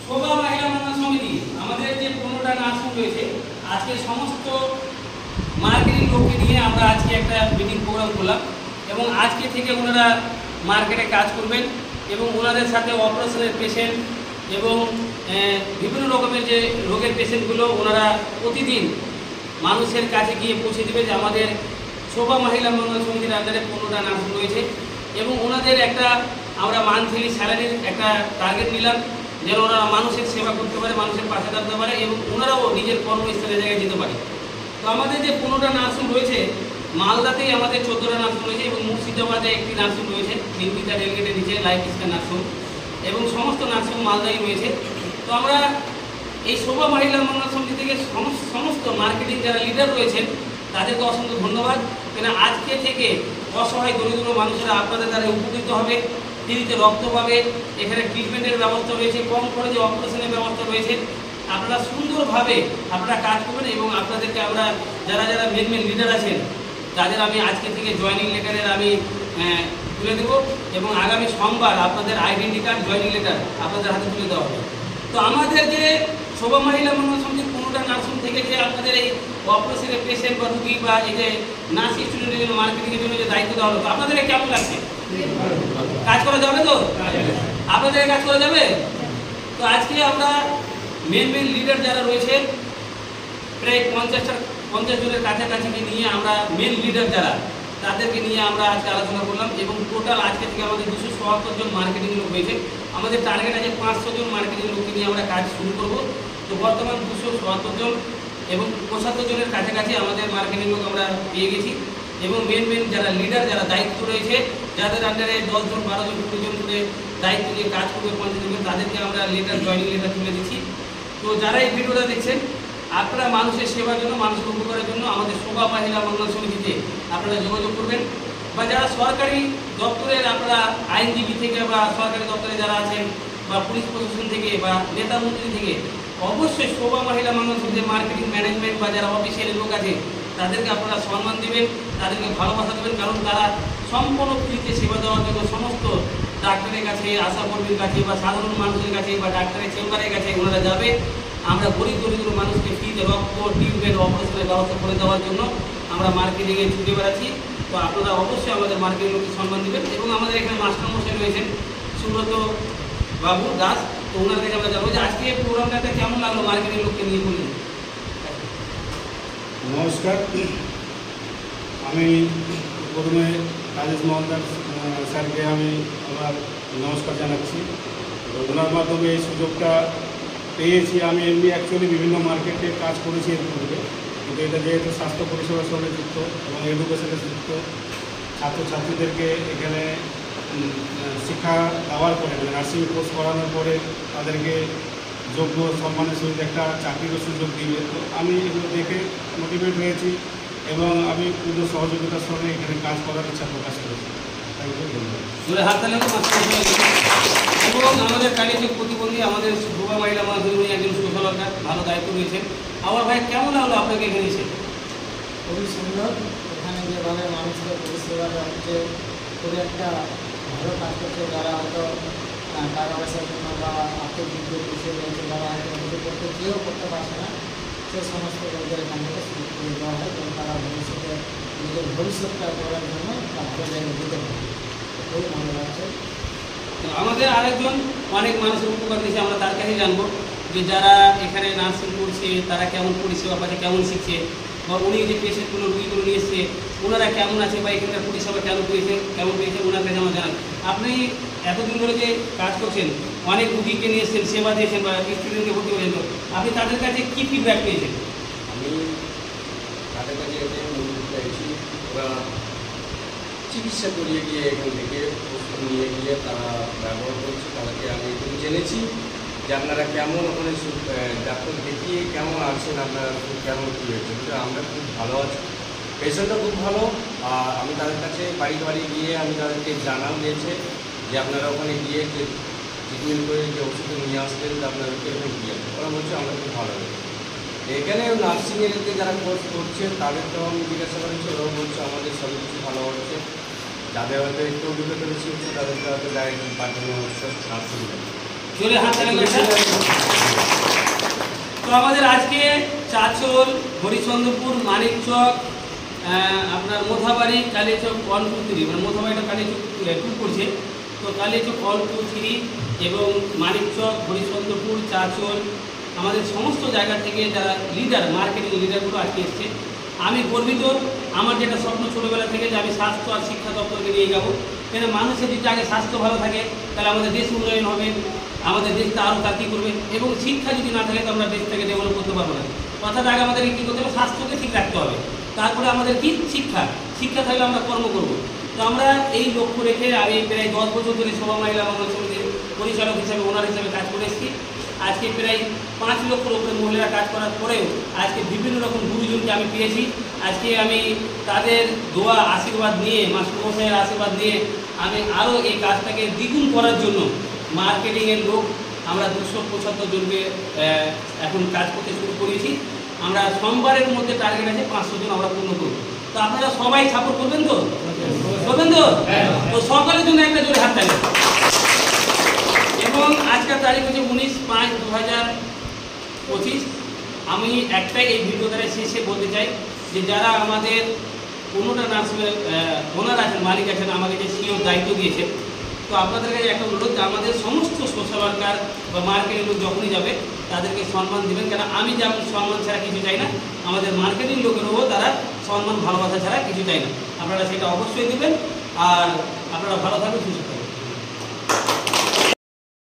শোভা মহিলা মঙ্গল সমিতি আমাদের যে 15টা নার্সিং রয়েছে, আজকে সমস্ত মার্কেটিং লোককে নিয়ে আমরা আজকে একটা মিটিং প্রোগ্রাম করলাম এবং আজকে থেকে ওনারা মার্কেটে কাজ করবেন এবং ওনাদের সাথে অপারেশনের পেশেন্ট এবং বিভিন্ন রকমের যে রোগের পেশেন্টগুলো ওনারা প্রতিদিন মানুষের কাছে গিয়ে পৌঁছে দেবে। যে আমাদের শোভা মহিলা মঙ্গল সমিতির আন্ডারে 15টা নার্সিং রয়েছে এবং ওনাদের একটা আমরা মান্থলি স্যালারির একটা টার্গেট নিলাম, যেন ওনারা মানুষের সেবা করতে পারে, মানুষের পাশে দাঁড়াতে পারে এবং ওনারাও নিজের কর্মস্থলের জায়গায় যেতে পারে। তো আমাদের যে 15টা নার্সিং রয়েছে, মালদাতেই আমাদের 14টা নার্সিং রয়েছে এবং মুর্শিদাবাদে একটি নার্সিং রয়েছে, নির্মিতা রেলগেটের নিচে লাইফ স্টাইল নার্সিং, এবং সমস্ত নার্সিং মালদাই রয়েছে। তো আমরা এই শোভা মহিলা মঙ্গল সমিতি থেকে সমস্ত মার্কেটিং যারা লিডার রয়েছেন তাদেরকে অসংখ্য ধন্যবাদ। কেন আজকে থেকে অসহায় দরিদ্র মানুষেরা আপনাদের দ্বারা উপকৃত হবে, ফ্রিতে রক্ত পাবে, এখানে ট্রিটমেন্টের ব্যবস্থা রয়েছে, কম খরচে অপারেশনের ব্যবস্থা রয়েছে। আপনারা সুন্দরভাবে আপনারা কাজ করবেন এবং আপনাদেরকে আমরা যারা যারা মেন লিডার আছেন তাদের আমি আজকে থেকে জয়েনিং লেটারের আমি তুলে দেবো এবং আগামী সোমবার আপনাদের আইডেন্টি কার্ড জয়েনিং লেটার আপনাদের হাতে তুলে দেওয়া হবে। তো আমাদের যে শোভা মহিলা মঙ্গল সমিতির 15টা নার্সিং থেকে যে আপনাদের এই অপারেশনের পেশেন্ট বা রুগী বা এই যে নার্স স্টুডেন্টের জন্য মার্কেটিংয়ের জন্য যে দায়িত্ব দেওয়া হলো, তো আপনাদের কেমন লাগছে? কাজ করা যাবে তো? আপনাদের কাজ করা যাবে? তো আজকে আমরা মেন লিডার যারা রয়েছে প্রায় 50 জনের কাছাকাছি নিয়ে আমরা মেন লিডার যারা তাদেরকে নিয়ে আমরা আজকে আলোচনা করলাম এবং টোটাল আজকে থেকে আমাদের 277 জন মার্কেটিং লোক হয়েছে। আমাদের টার্গেট আছে 500 জন মার্কেটিং লোককে নিয়ে আমরা কাজ শুরু করব। তো বর্তমান 277 জন এবং 75 জনের কাছাকাছি আমাদের মার্কেটিং লোক আমরা পেয়ে গেছি এবং মেন যারা লিডার যারা দায়িত্ব রয়েছে, যাদের আন্ডারে 10 জন 12 জন 20 জন করে দায়িত্ব নিয়ে কাজ করবে 50 জন, তাদেরকে আমরা লেটার জয়েনিং লেটার তুলে দিচ্ছি। তো যারা এই ভিডিওটা দেখছেন, আপনারা মানুষের সেবার জন্য, মানুষের উপকারের জন্য আমাদের শোভা মহিলা মঙ্গল সমিতিতে আপনারা যোগাযোগ করবেন, বা যারা সরকারি দপ্তরের আপনারা আইনজীবী থেকে বা সরকারি দপ্তরে যারা আছেন বা পুলিশ প্রশাসন থেকে বা নেতা মন্ত্রী থেকে, অবশ্যই শোভা মহিলা মঙ্গল সমিতির মার্কেটিং ম্যানেজমেন্ট বা যারা অফিসিয়াল লোক আছে তাদেরকে আপনারা সম্মান দেবেন, তাদেরকে ভালোবাসা দেবেন, কারণ তারা সম্পূর্ণ ফ্রিতে সেবা দেওয়ার জন্য সমস্ত ডাক্তারের কাছে, আশাকর্মীর কাছে বা সাধারণ মানুষের কাছে বা ডাক্তারের চেম্বারের কাছে ওনারা যাবে। আমরা গরিব দরিদ্র মানুষকে ফ্রিতে রক্ত, টিউবের অপারেশনের ব্যবস্থা করে দেওয়ার জন্য আমরা মার্কেটিংয়ে ছুটে বেড়াচ্ছি। তো আপনারা অবশ্যই আমাদের মার্কেটিংকে সম্মান দেবেন এবং আমাদের এখানে মাস্টারমশাই রয়েছেন সুব্রত বাবু দাস, তো ওনার কাছে আমরা জানবো যে আজকে প্রোগ্রামটাতে কেমন লাগলো মার্কেটিং লোককে নিয়ে বলুন। নমস্কার, আমি প্রথমে রাজেশ মহন্দার স্যারকে আমি আমার নমস্কার জানাচ্ছি। ওনার মাধ্যমে এই সুযোগটা পেয়েছি। আমি এমনি অ্যাকচুয়ালি বিভিন্ন মার্কেটে কাজ করেছি এর পূর্বে, কিন্তু এটা যেহেতু স্বাস্থ্য পরিষেবার সঙ্গে যুক্ত এবং এডুকেশনের যুক্ত, ছাত্রছাত্রীদেরকে এখানে শিক্ষা দেওয়ার পরে মানে নার্সিং কোর্স করানোর পরে তাদেরকে যোগ্য সম্মানের সহিত একটা চাকরিরও সুযোগ দিবে। তো আমি এগুলো দেখে মোটিভেট হয়েছি এবং আমি পূর্ণ সহযোগিতার সঙ্গে এখানে কাজ করার ইচ্ছা প্রকাশ করেছি। এবং আমাদের কালীচক প্রতিবন্ধী আমাদের শোভা মহিলা মঙ্গল একজন সোশ্যাল ওয়ার্কার, ভালো দায়িত্ব রয়েছে। আমার ভাই কেমন লাগলো আপনাকে এখানে এসে? খুবই সুন্দর। এখানে যেভাবে মানুষকে পরিষেবা দেওয়া হচ্ছে, খুবই একটা ভালো কাজ করছে। যারা হয়তো টাকা পয়সার জন্য বা আর্থিক দিক দিয়ে পিছিয়ে রয়েছে, যারা হয়তো কিছু করতে গিয়েও করতে পারছে না, সেই সমস্ত লোকদের এখান থেকে সুযোগ করে দেওয়া হয় এবং তারা ভবিষ্যতে নিজের ভবিষ্যৎটা করার জন্য ভালো জায়গায় দিতে পারে। খুবই ভালো লাগছে। আমাদের আরেকজন অনেক মানুষের উপকার দিয়েছে, আমরা তার কাছে জানবো যে যারা এখানে নার্সিং করছে তারা কেমন পরিষেবা পাচ্ছে, কেমন শিখছে, বা উনি যে পেশেন্টগুলো রুগীগুলো নিয়ে এসছে ওনারা কেমন আছে বা এখানকার পরিষেবা কেমন পেয়েছে ওনার কাছে আমরা জানান। আপনি এতদিন ধরে যে কাজ করছেন, অনেক রুগীকে নিয়ে এসছেন, সেবা দিয়েছেন বা স্টুডেন্টকে ভর্তি করেছেন, আপনি তাদের কাছে কী ফিডব্যাক পেয়েছেন? আমি তাদের কাছে এসে পেয়েছি ওরা চিকিৎসা করিয়ে গিয়ে এখান থেকে ওষুধ নিয়ে গিয়ে তারা ব্যবহার করছে। তাদেরকে আমি এটুকু জেনেছি যে আপনারা কেমন ওখানে ডাক্তার দেখিয়ে কেমন আছেন, আপনারা কেমন কী হয়েছে। আমরা খুব ভালো আছি, পেশেন্টও খুব ভালো। আর আমি তাদের কাছে বাড়ি গিয়ে আমি তাদেরকে জানান দিয়েছে যে আপনারা ওখানে গিয়ে যে ট্রিটমেন্ট করে যে ওষুধ নিয়ে আসতেন আপনাদেরকে এখানে গিয়ে ওরা বলছে আমরা খুব ভালো হয়েছে। এখানে নার্সিংয়ের যারা কোর্স করছে তাদেরকেও আমি জিজ্ঞাসা করেছি, ওরাও বলছে আমাদের সব কিছু ভালো হচ্ছে। যাদের হয়তো একটু অভিজ্ঞতা বেশি হচ্ছে তাদেরকে হয়তো ডাইরেক্ট পাঠানো হচ্ছে নার্সিং। জোরে হাত তালি করে স্যার। তো আমাদের আজকে চাচল, হরিচন্দ্রপুর, মানিকচক, আপনার মোথাবাড়ি, কালিয়াচক 1, 2, 3, মানে মোথাবাড়িটা কালিয়াচক 2 পড়ছে, তো কালিয়াচক 1, 2, 3 এবং মানিকচক, হরিচন্দ্রপুর, চাচল, আমাদের সমস্ত জায়গা থেকে যারা লিডার, মার্কেটিং লিডারগুলো আজকে এসছে। আমি গর্বিত, আমার যেটা স্বপ্ন ছোটোবেলা থেকে যে আমি স্বাস্থ্য আর শিক্ষা দপ্তরকে নিয়ে যাবো, কেন মানুষের যদি আগে স্বাস্থ্য ভালো থাকে তাহলে আমাদের দেশ উন্নয়ন হবে, আমাদের দেশটা আরও তাকি করবে, এবং শিক্ষা যদি না থাকে তো আমরা দেশটাকে ডেভেলপ করতে পারবো না। অর্থাৎ আগে আমাদের কী করতে হবে, স্বাস্থ্যকে ঠিক রাখতে হবে, তারপরে আমাদের কি শিক্ষা, শিক্ষা থাকলে আমরা কর্ম করব। তো আমরা এই লক্ষ্য রেখে আমি প্রায় 10 বছর ধরে শোভা মহিলা মঙ্গল সমিতির পরিচালক হিসাবে, ওনার হিসাবে কাজ করে এসেছি। আজকে প্রায় 5 লক্ষের উপরে মহিলারা কাজ করার পরেও আজকে বিভিন্ন রকম গুরুজনকে আমি পেয়েছি। আজকে আমি তাদের দোয়া আশীর্বাদ নিয়ে, মাস্টারমশাইয়ের আশীর্বাদ নিয়ে আমি আরও এই কাজটাকে দ্বিগুণ করার জন্য মার্কেটিংয়ের লোক আমরা 275 জনকে এখন কাজ করতে শুরু করেছি। আমরা সোমবারের মধ্যে টার্গেট আছে 500 জন আমরা পূর্ণ করব। তো আপনারা সবাই সাপোর্ট করবেন তো? করবেন তো? তো সকালের জন্য একটা জোরে হাত তালি। এবং আজকের তারিখ হচ্ছে 19/5/2025। আমি একটাই এই ভিডিও দ্বারা শেষে বলতে চাই যে যারা আমাদের কোনোটা নার্সিংয়ের ওনার আছেন, মালিক আছেন, আমাকে যে সিও দায়িত্ব দিয়েছেন, তো আপনাদের কাছে একটা অনুরোধ যে আমাদের সমস্ত সোশ্যাল ওয়ার্কার বা মার্কেটিং লোক যখনই যাবে তাদেরকে সম্মান দেবেন, কেন আমি যেমন সম্মান ছাড়া কিছু চাই না, আমাদের মার্কেটিং লোকেরও তারা সম্মান ভালোবাসা ছাড়া কিছু চাই না। আপনারা সেটা অবশ্যই দেবেন। আর আপনারা ভালো থাকবেন, সুস্থ থাকবেন।